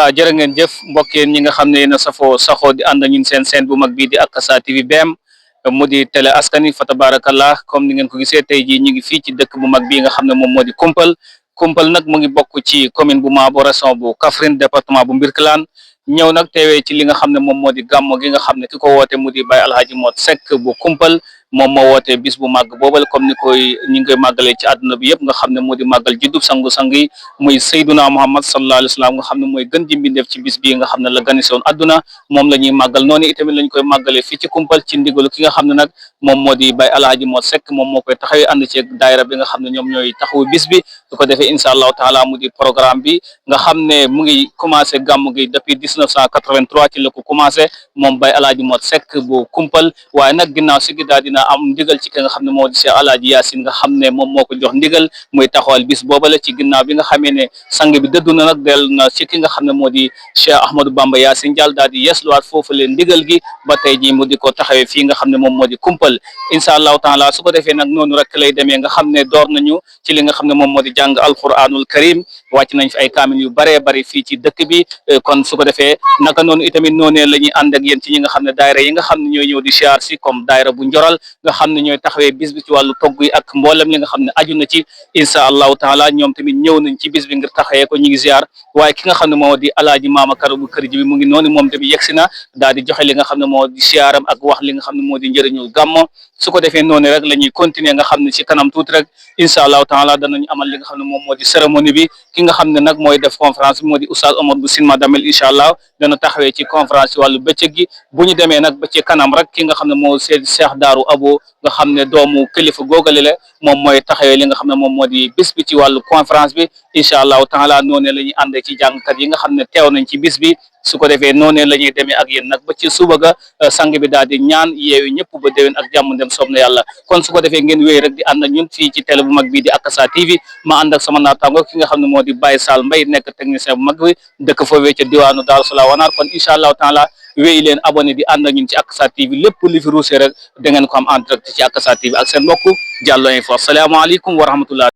jërë ngeen jëf mbokk yéen ñi nga xam ne yéen a saxoo di ànd ñun seen bu mag bii di Akassa TV BM mu di télé askan wi fa tabarakallah comme ni ngeen ko gisee tey jii ñu ngi fii ci dëkk bu mag bii nga xam ne moom moo di Kumpal nag mu ngi bokk ci commune bu Mabo région bu Kaffrine département bu Mbirkilaan ñëw nag teewee ci li nga xam ne moom moo di gàmmo gi nga xam ne ki ko woote mu di Baye Alhaji Mot Seck bu Kumpal moom moo woote bis bu màgg boobal comme ñi ngi koy màggalee ci àdduna bi yëpp nga xam ne moo di màggal juddub sangu-sang yi muy Sayduna Muhammad sallallahu alayhi wa sallam nga xam ne mooy gën ji mbindeef ci bis bii nga xam ne la ganise woon àdduna moom la ñuy màggal noonu itamit lañ koy màggalee fii ci Kumpal ci ndigalu ki nga xam ne nag moom moo di Baye Alhaji Mot Seck moom moo koy taxawee ànd ci daayira bi nga xam ne ñoom ñooy taxawu bis bi su ko defee incha allahu taala mu di programme bi nga xam ne mu ngi commencé gàmm gi depuis 1983 ci la ko commencé moom Baye Alhaji Mot Seck bu Kumpal waaye nag ginnaaw si gi daal dina am ndigal ci ki nga xam ne moo di Cheikh Alhaji Yaasin nga xam ne moom moo ko jox ndigal muy taxawal bis boobale ci ginnaaw bi nga xamee ne sang bi dëddu na nag dellu na ci ki nga xam ne moo di Cheikh Ahmadou Bamba Yaasin Dial daal di yeesluwaat foofu leen ndigal gi ba tey jii mu di ko taxawee fii nga xam ne moom moo di Kumpal incha allahu taala su ko defee nag noonu rek lay demee nga xam ne door nañu ci li nga xam ne moom moo di jàng alquranul karim wàcc nañ fi ay kaamil yu baree bari fii ci dëkk bi kon su ko defee naka noonu itamit noonee la ñuy ànd ak yéen ci ñi nga xam ne daayira yi nga xam ne ñooy ñëw di siyaar si comme daayira bu Njoral nga xam ne ñooy taxawee bis bi ci wàllu togg yi ak mboolem li nga xam ne aju na ci incha allahu taala ñoom tamit ñëw nañ ci bis bi ngir taxawee ko ñu ngi ziar waaye ki nga xam ne moo di alaaji maama karo bu kër ji bi mu ngi noonu moom tamit yegsi na daal di joxe li nga xam ne moo di siyaaram ak wax li nga xam ne moo di njëriñu gàmmo su ko defee noonu rek la ñuy continuer nga xam ne ci kanam tuuti rek incha allahu taala danañ amal li nga xam ne moom moo di cérémonie bi ki nga xam ne nag mooy def conférence bi moo di oustaz Omar bu Sinma Damel incha allah dana taxawee ci conférence ci wàllu bëccëg gi bu ñu demee nag ba ci kanam rek ki nga xam ne moo seet Cheikh Daaru Abo nga xam ne doomu kilifa googale la moom mooy taxawee li nga xam ne moom moo di bis bi ci wàllu conférence bi incha allahu taala noonu la ñuy àndee ci jàngkat yi nga xam ne teew nañ ci bis bi su ko defee noonu la ñuy demee ak yéen nag ba ci suba ga sang bi daal di ñaan yeewi ñëpp ba déwén ak jàmm dem soob na yàlla kon su ko defee ngeen wéy rek di ànd ak ñun fii ci télé bu mag bii di Akassa TV ma ànd ak sama naataango ki nga xam ne moo di Baye Sall Mbaye nekk technicien bu mag bi dëkk foofee ca diwaanu Daaru Salaam Wanaar kon incha allahu taala wéy leen abonné di ànd ak ñun ci Akassa TV lépp li fi ruusee rek da ngeen ko am en direct ci Akassa TV ak seen mbokk Diallo Info asalaamaaleykum wa rahmatullah